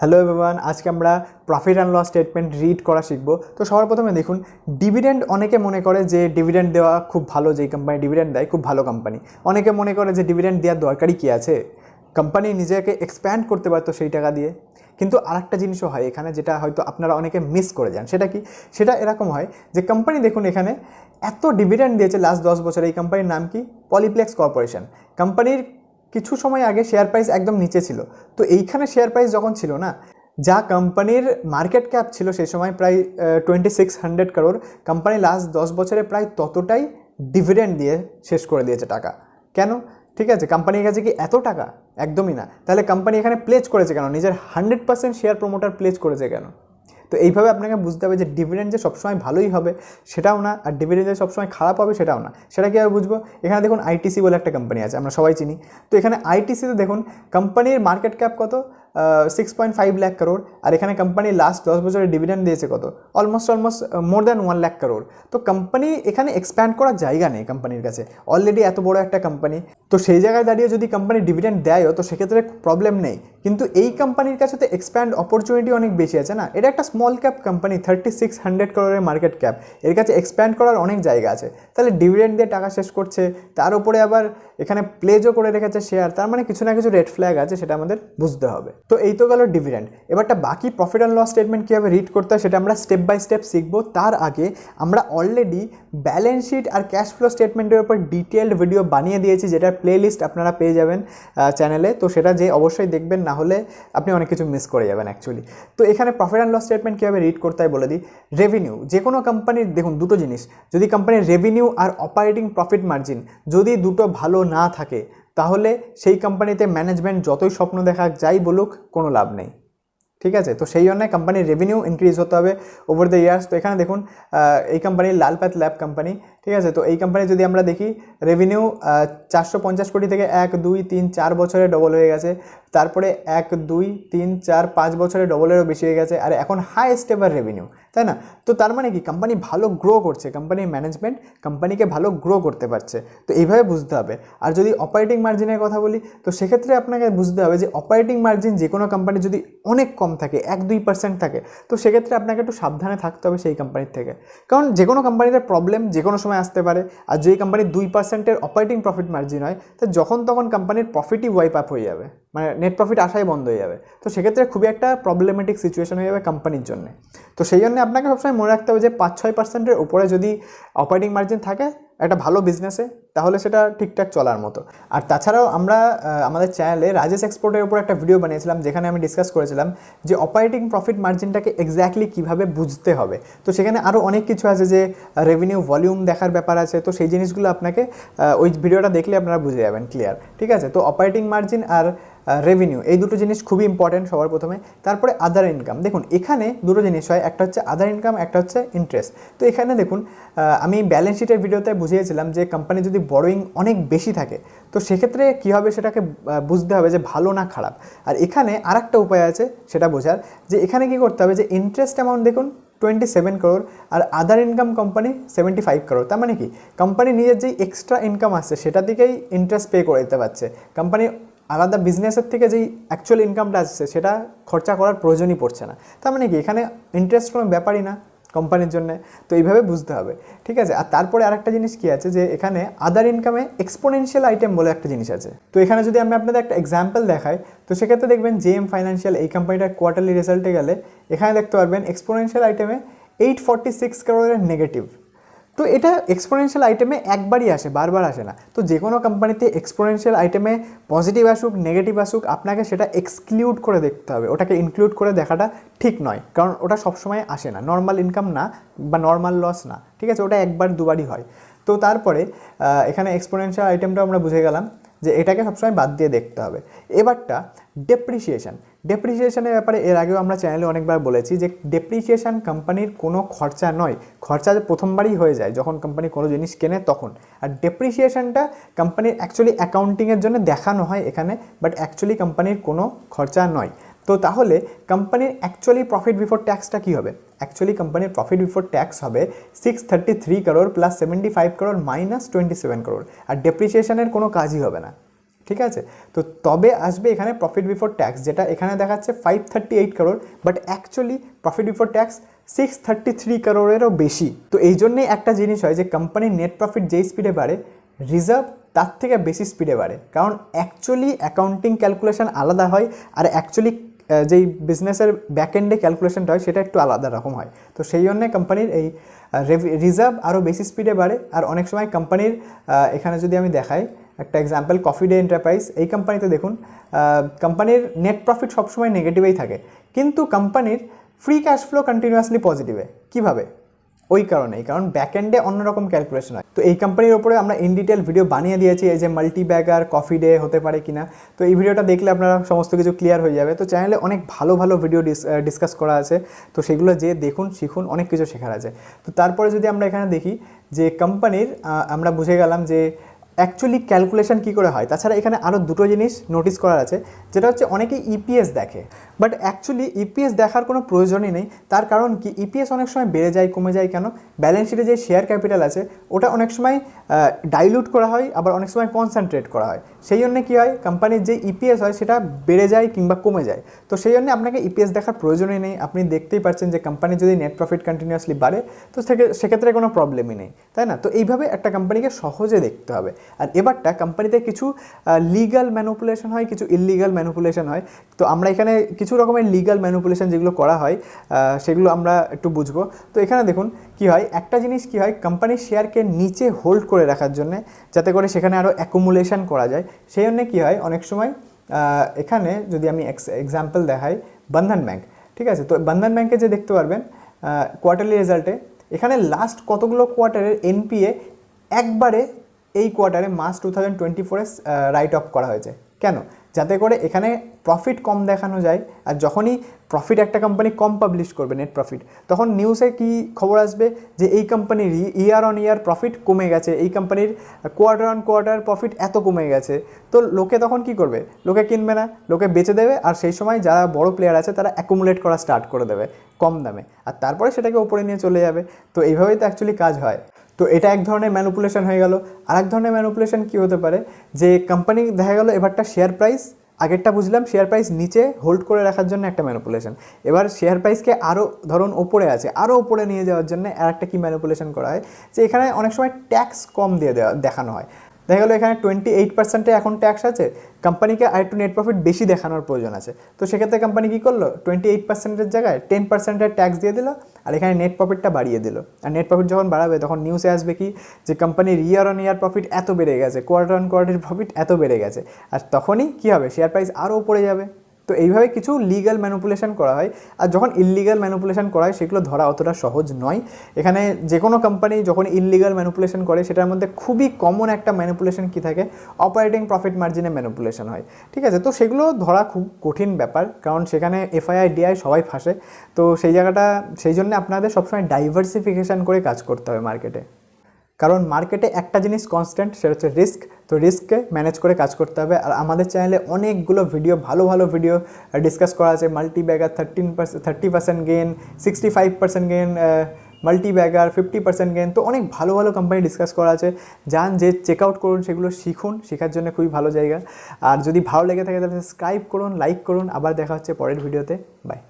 Hello everyone, আজকে আমরা profit and loss statement read করা শিখব। তো সবার প্রথমে দেখুন, ডিভিডেন্ড অনেকে মনে করে যে ডিভিডেন্ড দেওয়া খুব ভালো, যেই কোম্পানি ডিভিডেন্ড দেয় খুব ভালো কোম্পানি। অনেকে মনে করে যে ডিভিডেন্ড দেওয়ার দরকারই কী আছে, কোম্পানি নিজেকে এক্সপ্যান্ড করতে পারতো সেই টাকা দিয়ে। কিন্তু আরেকটা জিনিসও হয় এখানে, যেটা হয়তো আপনারা অনেকে মিস করে যান। সেটা কি? সেটা এরকম হয় যে কোম্পানি দেখুন এখানে এত ডিভিডেন্ড দিয়েছে লাস্ট 10 বছরে। এই কোম্পানির নাম কি? পলিপ্লেক্স কর্পোরেশন। কোম্পানির কিছু সময় আগে শেয়ার প্রাইস একদম নিচে ছিল। তো এইখানে শেয়ার প্রাইস যখন ছিল না, যা কোম্পানির মার্কেট ক্যাপ ছিল সেই সময় প্রায় 2600 করোড়, কোম্পানি লাস্ট 10 বছরে প্রায় ততটাই ডিভিডেন্ড দিয়ে শেষ করে দিয়েছে টাকা। কেন? ঠিক আছে, কোম্পানির কাছে কি এত টাকা? একদমই না। তাহলে কোম্পানি এখানে প্লেজ করেছে কেন? নিজের 100% শেয়ার প্রমোটার প্লেজ করেছে কেন? তো এইভাবে আপনাকে বুঝতে হবে যে ডিভিডেন্ড যে সবসময় ভালোই হবে সেটাও না, আর ডিভিডেন্ড যে সবসময় খারাপ হবে সেটাও না। সেটা কীভাবে বুঝবো? এখানে দেখুন আইটিসি বলে একটা কোম্পানি আছে, আমরা সবাই চিনি। তো এখানে আইটিসিতে দেখুন কোম্পানির মার্কেট ক্যাপ কত? 6.5 লাখ করোড়। আর এখানে কোম্পানি লাস্ট 10 বছরে ডিভিডেন্ড দিয়েছে কত? Almost more than 1 lakh crore. তো কোম্পানি এখানে এক্সপ্যান্ড করার জায়গা নেই কোম্পানির কাছে, অলরেডি এত বড় একটা কোম্পানি। তো সেই জায়গায় দাঁড়িয়ে যদি কোম্পানি ডিভিডেন্ড দেয়ও তো সেক্ষেত্রে প্রবলেম নেই, কিন্তু এই কোম্পানির কাছে তো এক্সপ্যান্ড অপরচুনিটি অনেক বেশি আছে না। এটা একটা স্মল ক্যাপ কোম্পানি, 3600 করোড়ের মার্কেট ক্যাপ, এর কাছে এক্সপ্যান্ড করার অনেক জায়গা আছে। তাহলে ডিভিডেন্ড দিয়ে টাকা শেষ করছে, তার উপরে আবার এখানে প্লেজও করে রেখেছে শেয়ার, তার মানে কিছু না কিছু রেড ফ্ল্যাগ আছে, সেটা আমাদের বুঝতে হবে। তো এই তো গেল ডিভিডেন্ড। এবারটা বাকি প্রফিট অ্যান্ড লস স্টেটমেন্ট কীভাবে রিড করতে হয় সেটা আমরা স্টেপ বাই স্টেপ শিখবো। তার আগে আমরা অলরেডি ব্যালেন্স শিট আর ক্যাশ ফ্লো স্টেটমেন্টের উপর ডিটেলড ভিডিও বানিয়ে দিয়েছি, যেটার প্লেলিস্ট আপনারা পেয়ে যাবেন চ্যানেলে। তো সেটা যে অবশ্যই দেখবেন, না হলে আপনি অনেক কিছু মিস করে যাবেন অ্যাকচুয়ালি। তো এখানে প্রফিট অ্যান্ড লস স্টেটমেন্ট কীভাবে রিড করতে হয় বলে দিই। রেভিনিউ, যে কোনো কোম্পানির দেখুন দুটো জিনিস, যদি কোম্পানির রেভিনিউ আর অপারেটিং প্রফিট মার্জিন যদি দুটো ভালো না থাকে, তাহলে সেই কোম্পানিতে ম্যানেজমেন্ট যতই স্বপ্ন দেখা যাই বলুক, কোনো লাভ নেই। ঠিক আছে, তো সেই জন্য কোম্পানির রেভিনিউ ইনক্রিজ হতে হবে ওভার দ্য ইয়ার্স। তো এখানে দেখুন এই কোম্পানির লালপাত ল্যাব কোম্পানি, ঠিক আছে, তো এই কোম্পানি যদি আমরা দেখি রেভিনিউ 450 কোটি থেকে 1 2 3 4 বছরে ডবল হয়ে গেছে, তারপরে 1 2 3 4 5 বছরে ডবলেরও বেশি হয়ে গেছে, আর এখন হাইয়েস্ট এভার রেভিনিউ, তাই না? তো তার মানে কি কোম্পানি ভালো গ্রো করছে, কোম্পানির ম্যানেজমেন্ট কোম্পানিকে ভালো গ্রো করতে পারছে। তো এইভাবে বুঝতে হবে। আর যদি অপারেটিং মার্জিনের কথা বলি, তো সেক্ষেত্রে আপনাকে বুঝতে হবে যে অপারেটিং মার্জিন যে কোনো কোম্পানি যদি অনেক কম থাকে, 1-2% থাকে, তো সেক্ষেত্রে আপনাকে একটু সাবধানে থাকতে হবে সেই কোম্পানির থেকে। কারণ যে কোনো কোম্পানিতে প্রবলেম যে কোনো সময় আসতে পারে। আর যেই কোম্পানির 2%-এর অপারেটিং প্রফিট মার্জিন হয়, তো যখন তখন কোম্পানির প্রফিটই ওয়াইপ আপ হয়ে যাবে, মানে নেট প্রফিট আসাই বন্ধ হয়ে যাবে। তো সেক্ষেত্রে খুবই একটা প্রবলেমেটিক সিচুয়েশন হয়ে যাবে কোম্পানির জন্য। তো সেই জন্য আপনাকে সবসময় মনে রাখতে হবে যে 5-6%-এর উপরে যদি অপারেটিং মার্জিন থাকে একটা ভালো বিজনেসে, তাহলে সেটা ঠিকঠাক চলার মতো। আর তাছাড়াও আমরা আমাদের চ্যানেলে রাজেশ এক্সপোর্টের উপর একটা ভিডিও বানিয়েছিলাম, যেখানে আমি ডিসকাস করেছিলাম যে অপারেটিং প্রফিট মার্জিনটাকে এক্স্যাক্টলি কীভাবে বুঝতে হবে। তো সেখানে আরও অনেক কিছু আছে, যে রেভিনিউ ভলিউম দেখার ব্যাপার আছে। তো সেই জিনিসগুলো আপনাকে ওই ভিডিওটা দেখলে আপনারা বুঝে যাবেন ক্লিয়ার। ঠিক আছে, তো অপারেটিং মার্জিন আর রেভিনিউ এই দুটো জিনিস খুবই ইম্পর্টেন্ট সবার প্রথমে। তারপরে আদার ইনকাম, দেখুন এখানে দুটো জিনিস হয়, একটা হচ্ছে আদার ইনকাম, একটা হচ্ছে ইন্টারেস্ট। তো এখানে দেখুন আমি ব্যালেন্স শিটের ভিডিওতে বুঝিয়েছিলাম যে কোম্পানি যদি বড়োইং অনেক বেশি থাকে, তো সেক্ষেত্রে কী হবে সেটাকে বুঝতে হবে যে ভালো না খারাপ। আর এখানে আরেকটা উপায় আছে সেটা বোঝার, যে এখানে কী করতে হবে, যে ইন্টারেস্ট অ্যামাউন্ট দেখুন 27 করোড়, আর আদার ইনকাম কোম্পানি 75 করোড়। তার মানে কি কোম্পানি নিজের যেই এক্সট্রা ইনকাম আসছে সেটা থেকেই ইন্টারেস্ট পে করে দিতে পারছে। কোম্পানি আলাদা বিজনেসের থেকে যেই অ্যাকচুয়াল ইনকামটা আসছে সেটা খরচা করার প্রয়োজনই পড়ছে না। তার মানে কি এখানে ইন্টারেস্ট কোনো ব্যাপারই না কোম্পানির জন্য। তো এইভাবে বুঝতে হবে, ঠিক আছে। আর তারপরে আরেকটা জিনিস কী আছে, যে এখানে আদার ইনকামে এক্সপোনেনশিয়াল আইটেম বলে একটা জিনিস আছে। তো এখানে যদি আমি আপনাদের একটা এক্সাম্পল দেখাই, তো সেক্ষেত্রে দেখবেন জেএম ফাইন্যান্সিয়াল এই কোম্পানিটার কোয়ার্টারলি রেজাল্টে গেলে এখানে দেখতে পারবেন এক্সপোনেনশিয়াল আইটেমে 846 করোড়ের নেগেটিভ। তো এটা এক্সপোনেনশিয়াল আইটেমে একবারই আসে, বারবার আসে না। তো যে কোনো কোম্পানিতে এক্সপোনেনশিয়াল আইটেমে পজিটিভ আসুক নেগেটিভ আসুক, আপনাকে সেটা এক্সক্লুড করে দেখতে হবে, ওটাকে ইনক্লুড করে দেখাটা ঠিক নয়, কারণ ওটা সবসময় আসে না, নর্মাল ইনকাম না বা নর্মাল লস না, ঠিক আছে, ওটা একবার দুবারই হয়। তো তারপরে এখানে এক্সপোনেনশিয়াল আইটেমটা আমরা বুঝে গেলাম যে এটাকে সবসময় বাদ দিয়ে দেখতে হবে। এবারটা ডেপ্রিসিয়েশনের ব্যাপারে এর আগেও আমরা চ্যানেলে অনেকবার বলেছি যে ডেপ্রিসিয়েশন কোম্পানির কোনো খরচা নয়, খরচা প্রথমবারই হয়ে যায় যখন কোম্পানি কোনো জিনিস কেনে তখন। আর ডেপ্রিসিয়েশনটা কোম্পানির অ্যাকচুয়ালি অ্যাকাউন্টিংয়ের জন্য দেখানো হয় এখানে, বাট অ্যাকচুয়ালি কোম্পানির কোনো খরচা নয়। তো তাহলে কোম্পানির অ্যাকচুয়ালি প্রফিট বিফোর ট্যাক্সটা কী হবে? অ্যাকচুয়ালি কোম্পানির প্রফিট বিফোর ট্যাক্স হবে 633 করোড় প্লাস 75 করোড় মাইনাস 27 করোড়, আর ডেপ্রিসিয়েশনের কোনো কাজই হবে না। ঠিক আছে। তো তবে আসবে এখানে প্রফিট বিফোর ট্যাক্স, যেটা এখানে দেখাচ্ছে 538 crore, but actually profit before tax 633 crore-এরও বেশি। তো এই জন্যেই একটা জিনিস হয় যে কোম্পানির নেট প্রফিট যেই স্পিডে বাড়ে, রিজার্ভ তার থেকে বেশি স্পিডে বাড়ে, কারণ অ্যাকচুয়ালি অ্যাকাউন্টিং ক্যালকুলেশন আলাদা হয়, আর অ্যাকচুয়ালি যেই বিজনেসের ব্যাকএন্ডে ক্যালকুলেশনটা হয় সেটা একটু আলাদা রকম হয়। তো সেই জন্যে কোম্পানির এই রিজার্ভ আরও বেশি স্পিডে বাড়ে। আর অনেক সময় কোম্পানির এখানে যদি আমি দেখাই একটা এক্সাম্পল, কফি ডে এন্টারপ্রাইজ, এই কোম্পানিতে দেখুন কোম্পানির নেট প্রফিট সবসময় নেগেটিভেই থাকে, কিন্তু কোম্পানির ফ্রি ক্যাশ ফ্লো কন্টিনিউয়াসলি পজিটিভে। কীভাবে? ওই কারণেই, কারণ ব্যাকএন্ডে অন্যরকম ক্যালকুলেশন হয়। তো এই কোম্পানির ওপরে আমরা ইন ডিটেল ভিডিও বানিয়ে দিয়েছি, এই যে মাল্টি ব্যাগার কফি ডে হতে পারে কিনা। তো এই ভিডিওটা দেখলে আপনারা সমস্ত কিছু ক্লিয়ার হয়ে যাবে। তো চ্যানেলে অনেক ভালো ভালো ভিডিও ডিসকাস করা আছে, তো সেগুলো যে দেখুন, শিখুন, অনেক কিছু শেখার আছে। তো তারপরে যদি আমরা এখানে দেখি যে কোম্পানির আমরা বুঝে গেলাম যে অ্যাকচুয়ালি ক্যালকুলেশন কী করে হয়। তাছাড়া এখানে আরও দুটো জিনিস নোটিস করার আছে, যেটা হচ্ছে অনেকেই ইপিএস দেখে, বাট অ্যাকচুয়ালি ইপিএস দেখার কোনো প্রয়োজনই নেই। তার কারণ কি, ইপিএস অনেক সময় বেড়ে যায় কমে যায় কেন, ব্যালেন্স শিটে যে শেয়ার ক্যাপিটাল আছে ওটা অনেক সময় ডাইলুট করা হয়, আবার অনেক সময় কনসেন্ট্রেট করা হয়। সেই জন্য কী হয়, কোম্পানির যে ইপিএস হয় সেটা বেড়ে যায় কিংবা কমে যায়। তো সেই জন্য আপনাকে ইপিএস দেখার প্রয়োজনই নেই। আপনি দেখতেই পাচ্ছেন যে কোম্পানির যদি নেট প্রফিট কন্টিনিউয়াসলি বাড়ে তো সেক্ষেত্রে কোনো প্রবলেমই নেই, তাই না? তো এইভাবে একটা কোম্পানিকে সহজে দেখতে হবে। আর এবারটা কোম্পানিতে কিছু লিগাল ম্যানুপুলেশন হয়, কিছু ইললিগাল ম্যানুপুলেশন হয়। তো আমরা এখানে কিছু রকমের লিগাল ম্যানুপুলেশন যেগুলো করা হয় সেগুলো আমরা একটু বুঝবো। তো এখানে দেখুন কি হয়, একটা জিনিস কি হয়, কোম্পানির শেয়ারকে নিচে হোল্ড করে রাখার জন্য, যাতে করে সেখানে আরও অ্যাকুমুলেশন করা যায়, সেই জন্য কী হয় অনেক সময় এখানে যদি আমি এক্সাম্পল দেখাই, বন্ধন ব্যাংক, ঠিক আছে। তো বন্ধন ব্যাংকে যে দেখতে পারবেন কোয়ার্টারলি রেজাল্টে এখানে লাস্ট কতগুলো কোয়ার্টারের এনপিএ একবারে এই কোয়ার্টারে মার্চ 2024-এ রাইট অফ করা হয়েছে। কেন? যাতে করে এখানে প্রফিট কম দেখানো যায়। আর যখনই প্রফিট একটা কোম্পানি কম পাবলিশ করবে নেট প্রফিট, তখন নিউজে কি খবর আসবে যে এই কোম্পানির ইয়ার অন ইয়ার প্রফিট কমে গেছে, এই কোম্পানির কোয়ার্টার অন কোয়ার্টার প্রফিট এত কমে গেছে। তো লোকে তখন কি করবে? লোকে কিনবে না, লোকে বেচে দেবে। আর সেই সময় যারা বড় প্লেয়ার আছে তারা অ্যাকুমুলেট করা স্টার্ট করে দেবে কম দামে, আর তারপরে সেটাকে উপরে নিয়ে চলে যাবে। তো এইভাবেই তো অ্যাকচুয়ালি কাজ হয়। তো এটা এক ধরনের ম্যানুপুলেশন হয়ে গেল। আর এক ধরনের ম্যানুপুলেশন কী হতে পারে, যে কোম্পানি দেখা গেল এবারটা শেয়ার প্রাইস, আগেরটা বুঝলাম শেয়ার প্রাইস নিচে হোল্ড করে রাখার জন্য একটা ম্যানুপুলেশন, এবার শেয়ার প্রাইসকে আরও ধরুন ওপরে আছে, আরও ওপরে নিয়ে যাওয়ার জন্য আর একটা কী ম্যানুপুলেশন করা হয়, যে এখানে অনেক সময় ট্যাক্স কম দিয়ে দেখানো হয়। দেখা গেলো এখানে 28%-এ এখন ট্যাক্স আছে, কোম্পানিকে আর একটু নেট প্রফিট বেশি দেখানোর প্রয়োজন আছে। তো সেক্ষেত্রে কোম্পানি কী করলো, 28%-এর জায়গায় 10%-এর ট্যাক্স দিয়ে দিল, আর এখানে নেট প্রফিটটা বাড়িয়ে দিল। আর নেট প্রফিট যখন বাড়াবে তখন নিউজে আসবে কি, যে কোম্পানির ইয়ার অন ইয়ার প্রফিট এত বেড়ে গেছে, কোয়ার্টার অন কোয়ার্টার প্রফিট এত বেড়ে গেছে। আর তখনই কী হবে, শেয়ার প্রাইস আরও উপরে যাবে। তো এইভাবে কিছু লিগ্যাল ম্যানুপুলেশন করা হয়। আর যখন ইললিগাল ম্যানুপুলেশন করা হয় সেগুলো ধরা অতটা সহজ নয়। এখানে যে কোনো কোম্পানি যখন ইললিগাল ম্যানুপুলেশন করে, সেটার মধ্যে খুবই কমন একটা ম্যানুপুলেশন কী থাকে, অপারেটিং প্রফিট মার্জিনে ম্যানুপুলেশন হয়, ঠিক আছে। তো সেগুলো ধরা খুব কঠিন ব্যাপার, কারণ সেখানে এফআইআই ডিআই সবাই ফাঁসে। তো সেই জন্য আপনাদের সবসময় ডাইভার্সিফিকেশান করে কাজ করতে হবে মার্কেটে, কারণ মার্কেটে একটা জিনিস কনস্ট্যান্ট, সেটা হচ্ছে রিস্ক। তো রিস্ককে ম্যানেজ করে কাজ করতে হবে। আর আমাদের চ্যানেলে অনেকগুলো ভিডিও, ভালো ভালো ভিডিও ডিসকাস করা আছে। Multibagger 30% gain, 65% gain, multibagger 50% gain. তো অনেক ভালো ভালো কোম্পানি ডিসকাস করা আছে, যান যে চেক আউট করুন, সেগুলো শিখুন, শেখার জন্য খুবই ভালো জায়গা। আর যদি ভালো লেগে থাকে তাহলে সাবস্ক্রাইব করুন, লাইক করুন। আবার দেখা হচ্ছে পরের ভিডিওতে, বাই।